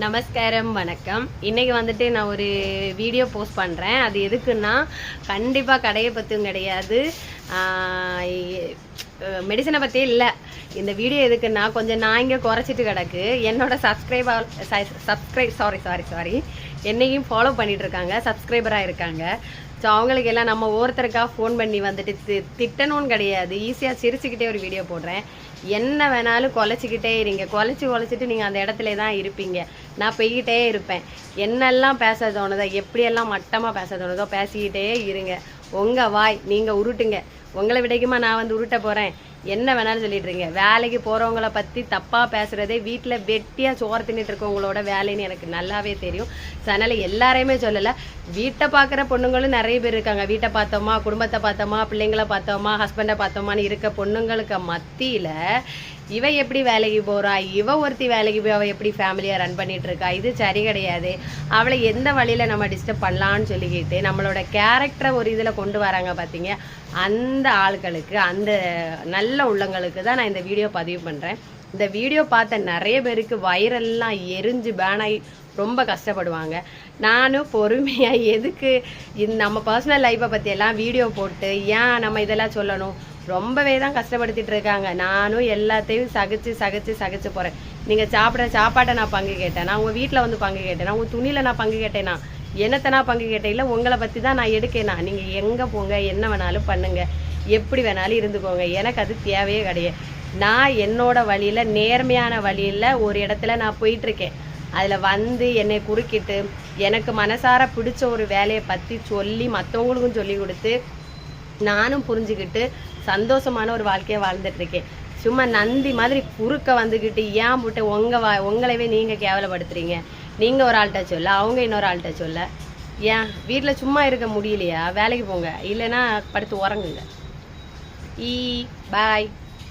நமஸ்காரம் வணக்கம். இன்றைக்கி வந்துட்டு நான் ஒரு வீடியோ போஸ்ட் பண்ணுறேன். அது எதுக்குன்னா கண்டிப்பாக கடையை பற்றியும் கிடையாது, மெடிசனை பற்றியே இல்லை. இந்த வீடியோ எதுக்குன்னா கொஞ்சம் நான் இங்கே குறைச்சிட்டு கிடக்கு. என்னோடய சாரி என்னையும் ஃபாலோ பண்ணிகிட்ருக்காங்க, சப்ஸ்கிரைபராக இருக்காங்க. ஸோ அவங்களுக்கு எல்லாம் நம்ம ஒவ்வொருத்தருக்காக ஃபோன் பண்ணி வந்துட்டு திட்டணும்னு கிடையாது, ஈஸியாக சிரிச்சுக்கிட்டே ஒரு வீடியோ போடுறேன். என்ன வேணாலும் குலைச்சிக்கிட்டே இருங்க, குலைச்சிட்டு நீங்கள் அந்த இடத்துல தான் இருப்பீங்க. நான் போய்கிட்டே இருப்பேன். என்னெல்லாம் பேச தோணுதோ, எப்படியெல்லாம் மட்டமாக பேச தோணுதோ பேசிக்கிட்டே இருங்க. உங்கள் வாய் நீங்கள் உருட்டுங்க. உங்களை விடைக்குமா நான் வந்து உருட்ட போகிறேன்? என்ன வேணாலும் சொல்லிட்டு இருக்கீங்க. வேலைக்கு போகிறவங்கள பற்றி தப்பாக பேசுகிறதே வீட்டில் வெட்டியாக சோறு தின்னுட்டு இருக்கவங்களோட வேலைன்னு எனக்கு நல்லாவே தெரியும். ஸோ அதனால் எல்லாரையுமே சொல்லலை, வீட்டை பார்க்குற பொண்ணுங்களும் நிறைய பேர் இருக்காங்க. வீட்டை பார்த்தோமா, குடும்பத்தை பார்த்தோமா, பிள்ளைங்களை பார்த்தோமா, ஹஸ்பண்டை பார்த்தோமான்னு இருக்க பொண்ணுங்களுக்கு மத்தியில் இவ எப்படி வேலைக்கு போகிறா, இவ ஒருத்தி வேலைக்கு போய் அவள் எப்படி ஃபேமிலியாக ரன் பண்ணிகிட்டு இருக்கா, இது சரி கிடையாது. அவளை எந்த வழியில் நம்ம டிஸ்டர்ப் பண்ணலான்னு சொல்லிக்கிட்டு நம்மளோட கேரக்டரை ஒரு இதில் கொண்டு வராங்க பார்த்தீங்க. அந்த ஆட்களுக்கு, அந்த நல்ல உள்ளங்களுக்கு தான் நான் இந்த வீடியோ பதிவு பண்ணுறேன். இந்த வீடியோ பார்த்த நிறைய பேருக்கு வைரல்லாம் எரிஞ்சு பேனாகி ரொம்ப கஷ்டப்படுவாங்க. நானும் பொறுமையாக எதுக்கு நம்ம பர்சனல் லைஃப்பை பற்றியெல்லாம் வீடியோ போட்டு ஏன் நம்ம இதெல்லாம் சொல்லணும்? ரொம்பவே தான் கஷ்டப்படுத்திட்டு இருக்காங்க. நானும் எல்லாத்தையும் சகிச்சு போகிறேன். நீங்கள் சாப்பாட்டை நான் பங்கு கேட்டேன், நான் உங்கள் வீட்டில் வந்து பங்கு கேட்டேன், நான் உங்கள் துணியில் நான் பங்கு கேட்டேனா, என்னத்தை நான் பங்கு கேட்டேன்? இல்லை, உங்களை பற்றி தான் நான் எடுக்கேனா. நீங்கள் எங்கே போங்க, என்ன வேணாலும் பண்ணுங்க, எப்படி வேணாலும் இருந்துக்கோங்க, எனக்கு அது தேவையே கிடையாது. நான் என்னோட வழியில், நேர்மையான வழியில் ஒரு இடத்துல நான் போயிட்டுருக்கேன். அதில் வந்து என்னை குறுக்கிட்டு எனக்கு மனசார பிடிச்ச ஒரு வேலையை பற்றி சொல்லி மற்றவங்களுக்கும் சொல்லி கொடுத்து நானும் புரிஞ்சுக்கிட்டு சந்தோஷமான ஒரு வாழ்க்கையை வாழ்ந்துட்டுருக்கேன். சும்மா நந்தி மாதிரி குறுக்க வந்துக்கிட்டு ஏன் போட்டு உங்களவே நீங்கள் கேவலப்படுத்துறீங்க? நீங்கள் ஒரு ஆள்கிட்ட சொல்ல, அவங்க இன்னொரு ஆள்கிட்ட சொல்ல. ஏன் வீட்டில் சும்மா இருக்க முடியலையா? வேலைக்கு போங்க, இல்லைன்னா படுத்து உறங்குங்க. பாய்.